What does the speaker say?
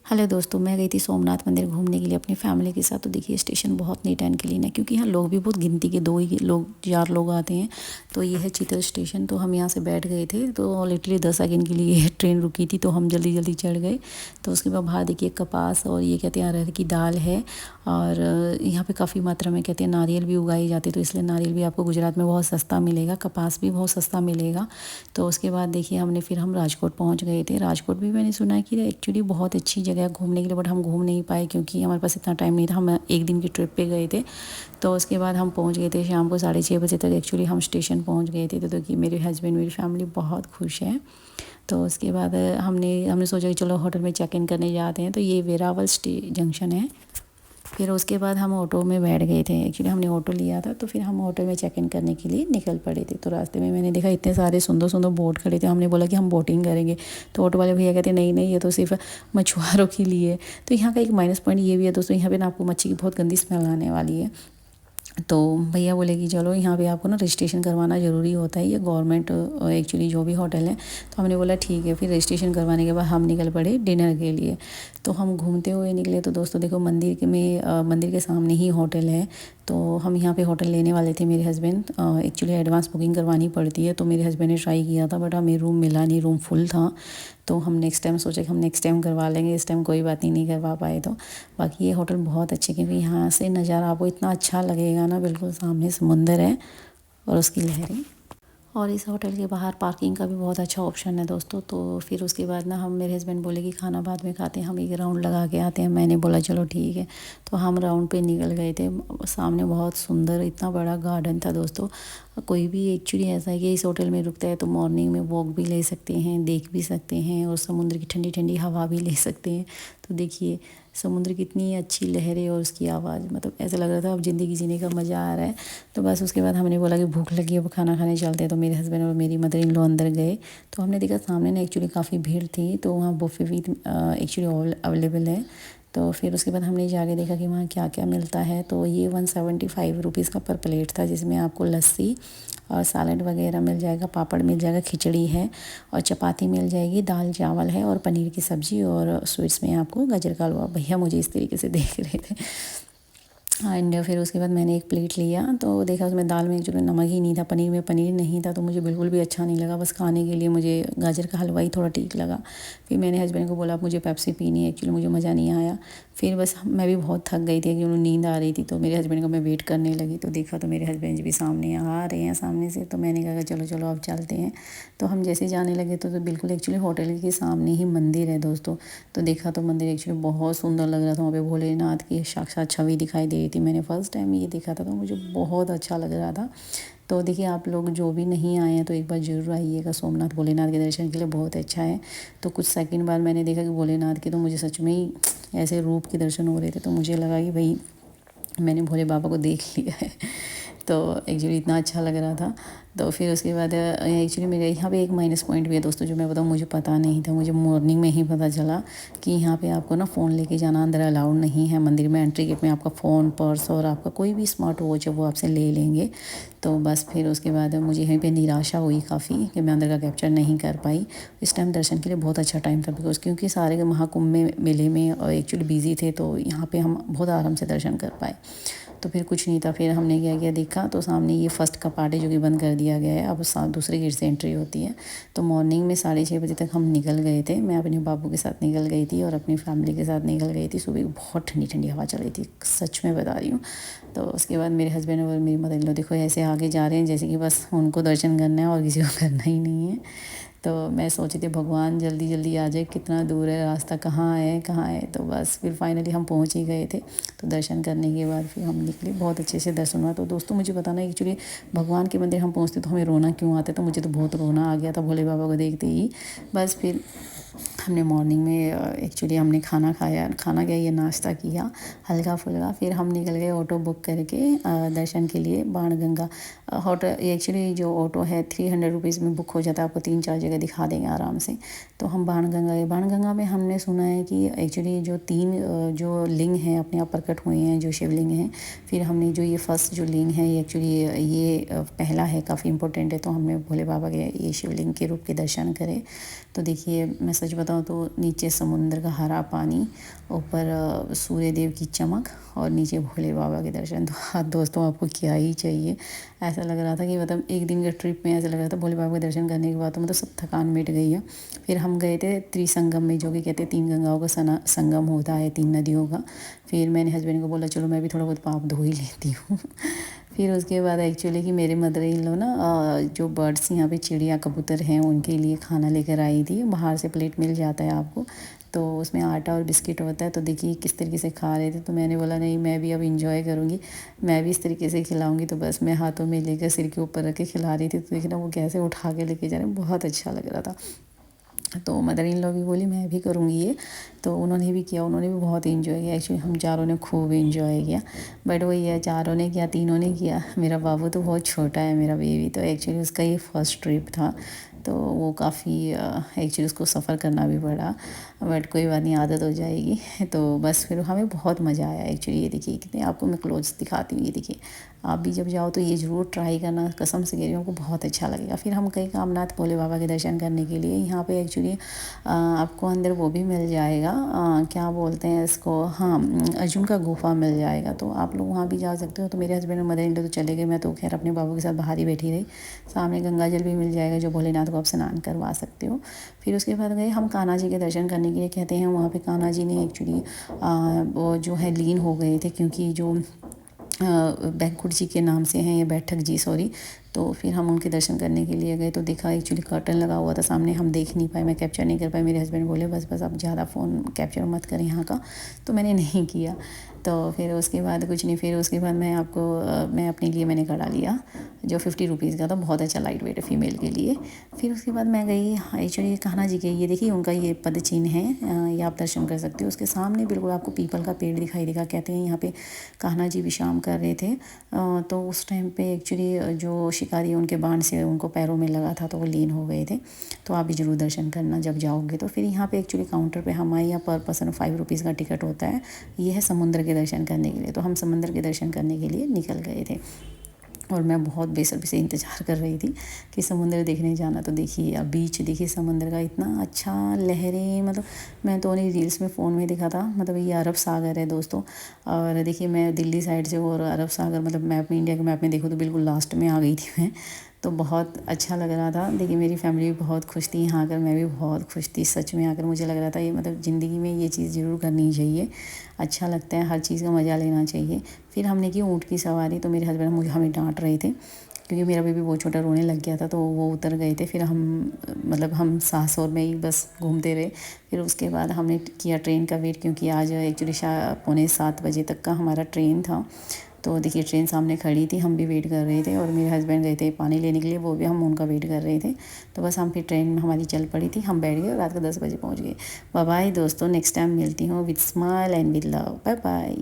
Hello दोस्तों, मैं गई थी सोमनाथ मंदिर घूमने के लिए अपनी फैमिली के साथ। तो देखिए स्टेशन बहुत नीट एंड क्लीन है, क्योंकि यहाँ लोग भी बहुत गिनती के 2 ही लोग 4 लोग आते हैं। तो ये है चीतल स्टेशन। तो हम यहाँ से बैठ गए थे, तो लिटरली 10 सेकंड के लिए ट्रेन रुकी थी, तो हम जल्दी जल्दी चढ़ गए। तो उसके बाद बाहर देखिए कपास और ये कहते हैं अरहर की दाल है। और यहाँ पे काफ़ी मात्रा में कहते हैं नारियल भी उगाई जाती है, तो इसलिए नारियल भी आपको गुजरात में बहुत सस्ता मिलेगा, कपास भी बहुत सस्ता मिलेगा। तो उसके बाद देखिए हम राजकोट पहुँच गए थे। राजकोट भी मैंने सुना है कि एक्चुअली बहुत अच्छी जगह है घूमने के लिए, बट हम घूम नहीं पाए क्योंकि हमारे पास इतना टाइम नहीं था। हम एक दिन की ट्रिप पे गए थे। तो उसके बाद हम पहुंच गए थे शाम को 6:30 बजे तक। एक्चुअली हम स्टेशन पहुंच गए थे। तो कि मेरे हस्बैंड मेरी फैमिली बहुत खुश है। तो उसके बाद हमने सोचा कि चलो होटल में चेक इन करने जाते हैं। तो ये वेरावल जंक्शन है। फिर उसके बाद हम ऑटो में बैठ गए थे। एक्चुअली हमने ऑटो लिया था, तो फिर हम ऑटो में चेक इन करने के लिए निकल पड़े थे। तो रास्ते में मैंने देखा इतने सारे सुंदर सुंदर बोट खड़े थे। हमने बोला कि हम बोटिंग करेंगे, तो ऑटो वाले भैया कहते नहीं नहीं, ये तो सिर्फ मछुआरों के लिए। तो यहाँ का एक माइनस पॉइंट ये भी है दोस्तों, यहाँ पे ना आपको मच्छी की बहुत गंदी स्मेल आने वाली है। तो भैया बोले कि चलो यहाँ पे आपको ना रजिस्ट्रेशन करवाना ज़रूरी होता है, ये गवर्नमेंट एक्चुअली जो भी होटल है। तो हमने बोला ठीक है। फिर रजिस्ट्रेशन करवाने के बाद हम निकल पड़े डिनर के लिए। तो हम घूमते हुए निकले। तो दोस्तों देखो मंदिर के सामने ही होटल है। तो हम यहाँ पे होटल लेने वाले थे मेरे हस्बैंड। एक्चुअली एडवांस बुकिंग करवानी पड़ती है। तो मेरे हस्बैंड ने ट्राई किया था, बट हमें रूम मिला नहीं, रूम फुल था। तो हम नेक्स्ट टाइम सोचे कि हम नेक्स्ट टाइम करवा लेंगे, इस टाइम कोई बात नहीं करवा पाए। तो बाकी ये होटल बहुत अच्छे, क्योंकि यहाँ से नज़ारा आपको इतना अच्छा लगेगा ना, बिल्कुल सामने समुंदर है और उसकी लहरें। और इस होटल के बाहर पार्किंग का भी बहुत अच्छा ऑप्शन है दोस्तों। तो फिर उसके बाद ना मेरे हस्बैंड बोले कि खाना बाद में खाते हैं, हम एक राउंड लगा के आते हैं। मैंने बोला चलो ठीक है। तो हम राउंड पे निकल गए थे। सामने बहुत सुंदर इतना बड़ा गार्डन था दोस्तों। कोई भी एक्चुअली ऐसा है कि इस होटल में रुकता है तो मॉर्निंग में वॉक भी ले सकते हैं, देख भी सकते हैं, और समुद्र की ठंडी ठंडी हवा भी ले सकते हैं। तो देखिए समुद्र की इतनी अच्छी लहरें और उसकी आवाज़, मतलब ऐसा लग रहा था अब ज़िंदगी जीने का मज़ा आ रहा है। तो बस उसके बाद हमने बोला कि भूख लगी है, अब खाना खाने चलते हैं। तो मेरे हस्बैंड और मेरी मदर इन लॉ अंदर गए। तो हमने देखा सामने ना एक्चुअली काफ़ी भीड़ थी, तो वहाँ बुफे भी एक्चुअली अवेलेबल है। तो फिर उसके बाद हमने जाके देखा कि वहाँ क्या क्या मिलता है। तो ये 175 रुपीज़ का पर प्लेट था, जिसमें आपको लस्सी और सैलड वगैरह मिल जाएगा, पापड़ मिल जाएगा, खिचड़ी है और चपाती मिल जाएगी, दाल चावल है और पनीर की सब्ज़ी, और स्वीट्स में आपको गाजर का हलवा। भैया मुझे इस तरीके से देख रहे थे। एंड फिर उसके बाद मैंने एक प्लेट लिया। तो देखा उसमें दाल में एक्चुअली नमक ही नहीं था, पनीर में पनीर नहीं था। तो मुझे बिल्कुल भी अच्छा नहीं लगा। बस खाने के लिए मुझे गाजर का हलवा ही थोड़ा ठीक लगा। फिर मैंने हस्बैंड को बोला मुझे पेप्सी पीनी है, एक्चुअली मुझे मज़ा नहीं आया। फिर बस मैं भी बहुत थक गई थी, क्योंकि नींद आ रही थी। तो मेरे हस्बैंड को मैं वेट करने लगी। तो देखा तो मेरे हस्बैंड भी सामने आ रहे हैं सामने से। तो मैंने कहा चलो चलो अब चलते हैं। तो हम जैसे जाने लगे तो बिल्कुल एक्चुअली होटल के सामने ही मंदिर है दोस्तों। तो देखा तो मंदिर एक्चुअली बहुत सुंदर लग रहा था। वहाँ पे भोलेनाथ की साक्षात छवि दिखाई दे रही थी। मैंने फर्स्ट टाइम ये देखा था, तो मुझे बहुत अच्छा लग रहा था। तो देखिए आप लोग जो भी नहीं आए हैं तो एक बार ज़रूर आइएगा सोमनाथ भोलेनाथ के दर्शन के लिए, बहुत अच्छा है। तो कुछ सेकंड बाद मैंने देखा कि भोलेनाथ के तो मुझे सच में ही ऐसे रूप के दर्शन हो रहे थे। तो मुझे लगा कि भाई मैंने भोले बाबा को देख लिया है। तो एक्चुअली इतना अच्छा लग रहा था। तो फिर उसके बाद एक्चुअली मेरे यहाँ पे एक माइनस पॉइंट भी है दोस्तों, जो मैं बताऊँ मुझे पता नहीं था। मुझे मॉर्निंग में ही पता चला कि यहाँ पे आपको ना फ़ोन लेके जाना अंदर अलाउड नहीं है। मंदिर में एंट्री गेट में आपका फ़ोन, पर्स और आपका कोई भी स्मार्ट वॉच है वो आपसे ले लेंगे। तो बस फिर उसके बाद मुझे यहीं पे निराशा हुई काफ़ी कि मैं अंदर का कैप्चर नहीं कर पाई। इस टाइम दर्शन के लिए बहुत अच्छा टाइम था, बिकॉज क्योंकि सारे महाकुंभ में मेले में एक्चुअली बिजी थे। तो यहाँ पे हम बहुत आराम से दर्शन कर पाए। तो फिर कुछ नहीं था। फिर हमने क्या किया, देखा तो सामने ये फर्स्ट कपाट है जो कि बंद कर दिया गया है। अब दूसरे गेट से एंट्री होती है। तो मॉर्निंग में 6:30 बजे तक हम निकल गए थे। मैं अपने बाबू के साथ निकल गई थी और अपनी फैमिली के साथ निकल गई थी। सुबह बहुत ठंडी ठंडी हवा चल रही थी, सच में बता रही हूँ। तो उसके बाद मेरे हस्बैंड और मेरी मदर इन लॉ देखो ऐसे आगे जा रहे हैं जैसे कि बस उनको दर्शन करना है और किसी को करना ही नहीं है। तो मैं सोची थी भगवान जल्दी जल्दी आ जाए, कितना दूर है रास्ता, कहाँ है कहाँ है। तो बस फिर फाइनली हम पहुँच ही गए थे। तो दर्शन करने के बाद फिर हम निकले, बहुत अच्छे से दर्शन हुआ। तो दोस्तों मुझे बताना एक्चुअली भगवान के मंदिर हम पहुँचते तो हमें रोना क्यों आता है। तो मुझे तो बहुत रोना आ गया था भोले बाबा को देखते ही। बस फिर हमने मॉर्निंग में एक्चुअली हमने खाना खाया, खाना क्या ये नाश्ता किया हल्का फुल्का। फिर हम निकल गए ऑटो बुक करके दर्शन के लिए बाणगंगा। होटल एक्चुअली जो ऑटो है 300 रुपीज़ में बुक हो जाता है, आपको 3-4 जगह दिखा देंगे आराम से। तो हम बाणगंगा गए। बाणगंगा में हमने सुना है कि एक्चुअली जो 3 जो लिंग हैं अपने आप प्रकट हुए हैं, जो शिवलिंग हैं। फिर हमने जो ये फर्स्ट जो लिंग है ये एक्चुअली ये पहला है, काफ़ी इंपॉर्टेंट है। तो हमने भोले बाबा के ये शिवलिंग के रूप के दर्शन करे। तो देखिए मैं सच बताऊँ तो नीचे समुद्र का हरा पानी, ऊपर सूर्य देव की चमक और नीचे भोले बाबा के दर्शन। तो हाँ दोस्तों, आपको क्या ही चाहिए। ऐसा लग रहा था कि मतलब एक दिन के ट्रिप में ऐसा लग रहा था भोले बाबा के दर्शन करने के बाद तो मतलब सब थकान मिट गई है। फिर हम गए थे त्रिसंगम में, जो कि कहते हैं 3 गंगाओं का संगम होता है, 3 नदियों का। फिर मैंने हस्बैंड को बोला चलो मैं भी थोड़ा बहुत पाप धो ही लेती हूँ। फिर उसके बाद एक्चुअली कि मेरे मदर इन लॉ ना जो बर्ड्स यहाँ पे चिड़िया कबूतर हैं उनके लिए खाना लेकर आई थी। बाहर से प्लेट मिल जाता है आपको, तो उसमें आटा और बिस्किट होता है। तो देखिए किस तरीके से खा रहे थे। तो मैंने बोला नहीं, मैं भी अब इंजॉय करूँगी, मैं भी इस तरीके से खिलाऊँगी। तो बस मैं हाथों में लेकर सिर के ऊपर रख के खिला रही थी। तो देखिए ना वो कैसे उठा के लेके जा रहे हैं, बहुत अच्छा लग रहा था। तो मदर इन लॉ भी बोली मैं भी करूँगी ये, तो उन्होंने भी किया, उन्होंने भी बहुत इन्जॉय किया। एक्चुअली हम चारों ने खूब इन्जॉय किया। बट वही है, चारों ने किया, तीनों ने किया। मेरा बाबू तो बहुत छोटा है, मेरा बेबी, तो एक्चुअली उसका ये फर्स्ट ट्रिप था। तो वो काफ़ी एक्चुअली उसको सफ़र करना भी पड़ा, बट कोई बात नहीं, आदत हो जाएगी। तो बस फिर हमें बहुत मज़ा आया एक्चुअली। ये देखिए कितने, आपको मैं क्लोथ्स दिखाती हूँ। ये देखिए, आप भी जब जाओ तो ये ज़रूर ट्राई करना, कसम से कह रही हूँ, आपको बहुत अच्छा लगेगा। फिर हम गए कामनाथ भोले बाबा के दर्शन करने के लिए। यहाँ पे एक्चुअली आपको अंदर वो भी मिल जाएगा, क्या बोलते हैं इसको, हाँ, अर्जुन का गुफा मिल जाएगा। तो आप लोग वहाँ भी जा सकते हो। तो मेरे हस्बैंड और मदर इन लॉ तो चले गए, मैं तो खैर अपने बाबू के साथ बाहर ही बैठी रही। सामने गंगा जल भी मिल जाएगा जो भोलेनाथ को आप स्नान करवा सकते हो। फिर उसके बाद गए हम कान्हा जी के दर्शन करने के लिए। कहते हैं वहाँ पे कान्हा जी ने एक्चुअली वो जो है लीन हो गए थे, क्योंकि जो बैकुंठ जी के नाम से हैं ये, बैठक जी सॉरी। तो फिर हम उनके दर्शन करने के लिए गए तो देखा एक्चुअली कर्टन लगा हुआ था सामने, हम देख नहीं पाए, मैं कैप्चर नहीं कर पाई। मेरे हस्बैंड बोले बस बस आप ज़्यादा फ़ोन कैप्चर मत करें यहाँ का, तो मैंने नहीं किया। तो फिर उसके बाद कुछ नहीं, फिर उसके बाद मैं आपको मैं अपने लिए मैंने कड़ा लिया जो 50 रुपीज़ का था, बहुत अच्छा लाइट वेट है फीमेल के लिए। फिर उसके बाद मैं गई एक्चुअली कान्हा जी के, ये देखिए उनका ये पद चिन्ह है, ये आप दर्शन कर सकते हो। उसके सामने बिल्कुल आपको पीपल का पेड़ दिखाई देगा। कहते हैं यहाँ पे कान्हा जी विश्राम कर रहे थे, तो उस टाइम पे एक्चुअली जो शिकारी उनके बाण से उनको पैरों में लगा था तो वो लीन हो गए थे। तो आप भी ज़रूर दर्शन करना जब जाओगे। तो फिर यहाँ पे एक्चुअली काउंटर पे हमारे यहाँ पर पर्सन 5 रुपीज़ का टिकट होता है। ये है समुद्र के दर्शन करने के लिए। तो हम समुद्र के दर्शन करने के लिए निकल गए थे और मैं बहुत बेसब्री से इंतज़ार कर रही थी कि समुद्र देखने जाना। तो देखिए अब बीच देखिए समुद्र का इतना अच्छा लहरें, मतलब मैं तो उन्हें रील्स में फ़ोन में दिखा था। मतलब ये अरब सागर है दोस्तों। और देखिए मैं दिल्ली साइड से हूँ और अरब सागर मतलब मैप में, इंडिया के मैप में देखो तो बिल्कुल लास्ट में आ गई थी मैं। तो बहुत अच्छा लग रहा था। देखिए मेरी फैमिली भी बहुत खुश थी यहाँ आकर, मैं भी बहुत खुश थी सच में आकर। मुझे लग रहा था ये मतलब ज़िंदगी में ये चीज़ ज़रूर करनी चाहिए, अच्छा लगता है, हर चीज़ का मज़ा लेना चाहिए। फिर हमने की ऊँट की सवारी। तो मेरे हस्बैंड मुझे हमें डांट रहे थे क्योंकि मेरा बेबी बहुत छोटा रोने लग गया था, तो वो उतर गए थे। फिर हम मतलब हम सास और मैं ही बस घूमते रहे। फिर उसके बाद हमने किया ट्रेन का वेट, क्योंकि आज एक्चुअली 6:45 बजे तक का हमारा ट्रेन था। तो देखिए ट्रेन सामने खड़ी थी, हम भी वेट कर रहे थे और मेरे हस्बैंड गए थे पानी लेने के लिए, वो भी हम उनका वेट कर रहे थे। तो बस हम फिर ट्रेन में हमारी चल पड़ी थी, हम बैठ गए और रात को 10 बजे पहुंच गए। बाय बाय दोस्तों, नेक्स्ट टाइम मिलती हूँ with smile and with love. Bye bye.